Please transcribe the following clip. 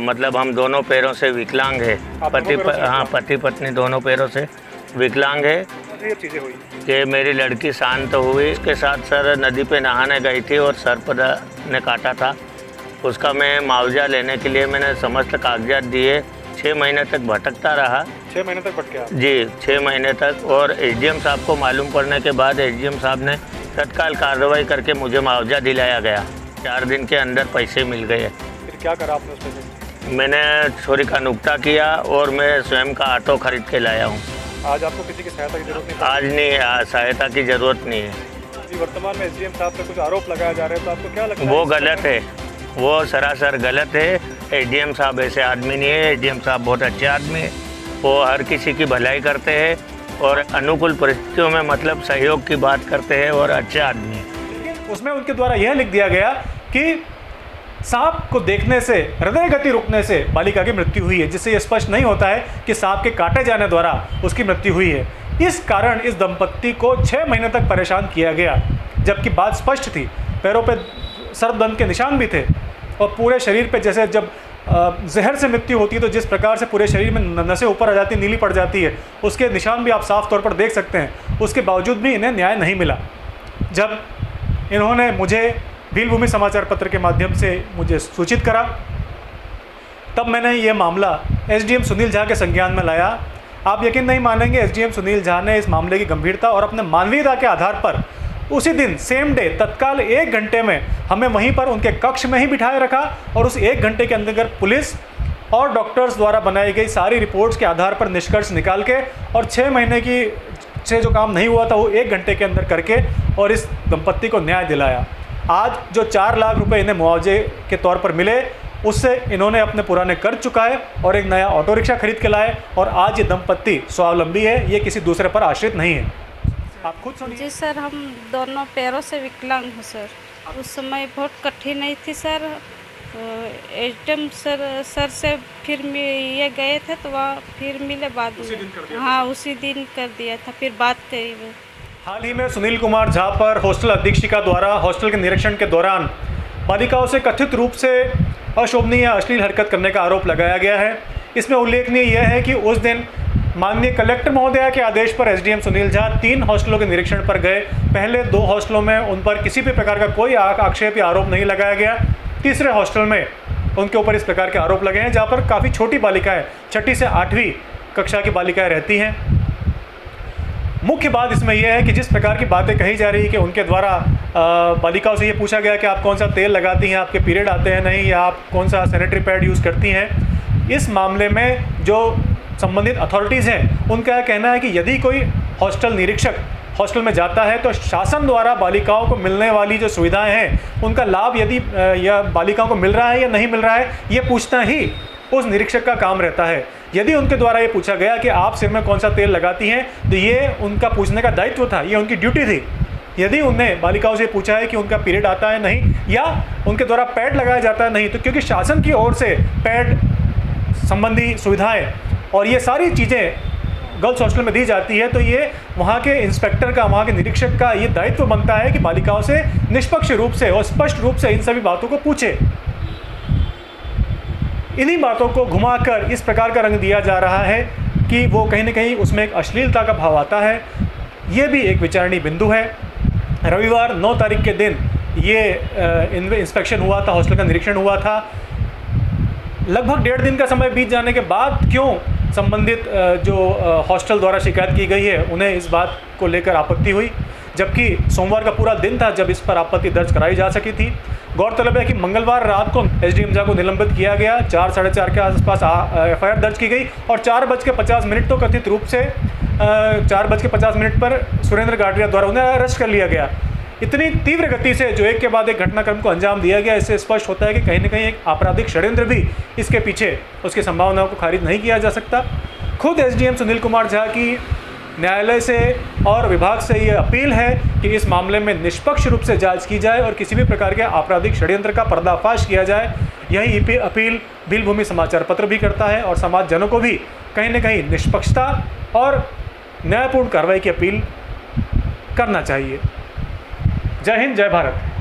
मतलब हम दोनों पैरों से विकलांग है। पति पत्नी दोनों पैरों से विकलांग है। ये चीज़ें हुई कि मेरी लड़की शांत हुई, उसके साथ सर नदी पे नहाने गई थी और सर्प ने काटा था। उसका मैं मुआवजा लेने के लिए मैंने समस्त कागजात दिए। 6 महीने तक भटकता रहा। 6 महीने तक भटका जी, 6 महीने तक। और एसडीएम साहब को मालूम पड़ने के बाद एसडीएम साहब ने तत्काल कार्रवाई करके मुझे मुआवजा दिलाया गया। 4 दिन के अंदर पैसे मिल गए। फिर क्या करा आपने उस पैसे? मैंने छोरी का नुकता किया और मैं स्वयं का ऑटो खरीद के लाया हूँ। आज आपको किसी की सहायता की जरूरत नहीं? आज नहीं, सहायता की ज़रूरत नहीं है। जी, वर्तमान में एसडीएम साहब पे कुछ आरोप लगाया जा रहा है, तो आपको क्या लगता है? वो गलत है, वो सरासर गलत है। एसडीएम साहब ऐसे आदमी नहीं है। एसडीएम साहब बहुत अच्छे आदमी है। वो हर किसी की भलाई करते हैं और अनुकूल परिस्थितियों में मतलब सहयोग की बात करते हैं और अच्छे आदमी हैं। उसमें उनके द्वारा यह लिख दिया गया कि सांप को देखने से हृदय गति रुकने से बालिका की मृत्यु हुई है, जिससे यह स्पष्ट नहीं होता है कि सांप के काटे जाने द्वारा उसकी मृत्यु हुई है। इस कारण इस दंपत्ति को 6 महीने तक परेशान किया गया, जबकि बात स्पष्ट थी। पैरों पे सर्पदंत के निशान भी थे और पूरे शरीर पे, जैसे जब जहर से मृत्यु होती है तो जिस प्रकार से पूरे शरीर में नसें ऊपर आ जाती, नीली पड़ जाती है, उसके निशान भी आप साफ तौर पर देख सकते हैं। उसके बावजूद भी इन्हें न्याय नहीं मिला। जब इन्होंने मुझे भीलभूमि समाचार पत्र के माध्यम से मुझे सूचित करा, तब मैंने ये मामला एसडीएम सुनील झा के संज्ञान में लाया। आप यकीन नहीं मानेंगे, एसडीएम सुनील झा ने इस मामले की गंभीरता और अपने मानवीयता के आधार पर उसी दिन सेम डे तत्काल 1 घंटे में हमें वहीं पर उनके कक्ष में ही बिठाए रखा और उस 1 घंटे के अंदर पुलिस और डॉक्टर्स द्वारा बनाई गई सारी रिपोर्ट्स के आधार पर निष्कर्ष निकाल के और 6 महीने की से जो काम नहीं हुआ था वो 1 घंटे के अंदर करके और इस दंपत्ति को न्याय दिलाया। आज जो 4 लाख रुपए इन्हें मुआवजे के तौर पर मिले, उससे इन्होंने अपने पुराने कर्ज चुकाए और एक नया ऑटो रिक्शा खरीद के लाए और आज ये दंपत्ति स्वावलंबी है, ये किसी दूसरे पर आश्रित नहीं है। आप खुद सुनिए। जी सर, हम दोनों पैरों से विकलांग हूँ सर। उस समय बहुत कठिनाई थी सर। एसडीएम सर से फिर ये गए थे तो वहाँ फिर मिले बाद में। हाँ, उसी दिन कर दिया था, फिर बात करी वो। हाल ही में सुनील कुमार झा पर हॉस्टल अधीक्षिका द्वारा हॉस्टल के निरीक्षण के दौरान बालिकाओं से कथित रूप से अशोभनीय अश्लील हरकत करने का आरोप लगाया गया है। इसमें उल्लेखनीय यह है कि उस दिन माननीय कलेक्टर महोदया के आदेश पर एसडीएम सुनील झा 3 हॉस्टलों के निरीक्षण पर गए। पहले 2 हॉस्टलों में उन पर किसी भी प्रकार का कोई आक्षेप या आरोप नहीं लगाया गया। तीसरे हॉस्टल में उनके ऊपर इस प्रकार के आरोप लगे हैं, जहाँ पर काफ़ी छोटी बालिकाएँ 6ठी से 8वीं कक्षा की बालिकाएँ रहती हैं। मुख्य बात इसमें यह है कि जिस प्रकार की बातें कही जा रही है कि उनके द्वारा बालिकाओं से ये पूछा गया कि आप कौन सा तेल लगाती हैं, आपके पीरियड आते हैं नहीं, या आप कौन सा सैनिटरी पैड यूज़ करती हैं। इस मामले में जो संबंधित अथॉरिटीज़ हैं, उनका कहना है कि यदि कोई हॉस्टल निरीक्षक हॉस्टल में जाता है तो शासन द्वारा बालिकाओं को मिलने वाली जो सुविधाएं हैं उनका लाभ यदि या बालिकाओं को मिल रहा है या नहीं मिल रहा है, ये पूछना ही उस निरीक्षक का काम रहता है। यदि उनके द्वारा ये पूछा गया कि आप सिर में कौन सा तेल लगाती हैं, तो ये उनका पूछने का दायित्व था, ये उनकी ड्यूटी थी। यदि उन्हें बालिकाओं से पूछा है कि उनका पीरियड आता है नहीं या उनके द्वारा पैड लगाया जाता है नहीं, तो क्योंकि शासन की ओर से पैड संबंधी सुविधाएं और ये सारी चीज़ें गर्ल्स हॉस्टल में दी जाती है, तो ये वहाँ के इंस्पेक्टर का, वहाँ के निरीक्षक का ये दायित्व बनता है कि बालिकाओं से निष्पक्ष रूप से और स्पष्ट रूप से इन सभी बातों को पूछे। इन्हीं बातों को घुमाकर इस प्रकार का रंग दिया जा रहा है कि वो कहीं ना कहीं उसमें एक अश्लीलता का भाव आता है। ये भी एक विचारणीय बिंदु है। रविवार 9 तारीख के दिन ये इंस्पेक्शन हुआ था, हॉस्टल का निरीक्षण हुआ था। लगभग 1.5 दिन का समय बीत जाने के बाद क्यों संबंधित जो हॉस्टल द्वारा शिकायत की गई है उन्हें इस बात को लेकर आपत्ति हुई, जबकि सोमवार का पूरा दिन था जब इस पर आपत्ति दर्ज कराई जा सकी थी। गौरतलब है कि मंगलवार रात को एसडीएम झा को निलंबित किया गया। 4 साढ़े 4 के आसपास एफआईआर दर्ज की गई और 4:50 तो कथित रूप से 4:50 पर सुरेंद्र गाडरिया द्वारा उन्हें अरेस्ट कर लिया गया। इतनी तीव्र गति से जो एक के बाद एक घटनाक्रम को अंजाम दिया गया, इससे स्पष्ट होता है कि कहीं ना कहीं एक आपराधिक षड्यंत्र भी इसके पीछे, उसकी संभावनाओं को खारिज नहीं किया जा सकता। खुद एसडीएम सुनील कुमार झा की न्यायालय से और विभाग से ये अपील है कि इस मामले में निष्पक्ष रूप से जांच की जाए और किसी भी प्रकार के आपराधिक षड्यंत्र का पर्दाफाश किया जाए। यही अपील भीलभूमि समाचार पत्र भी करता है और समाज जनों को भी कहीं न कहीं निष्पक्षता और न्यायपूर्ण कार्रवाई की अपील करना चाहिए। जय हिंद, जय भारत।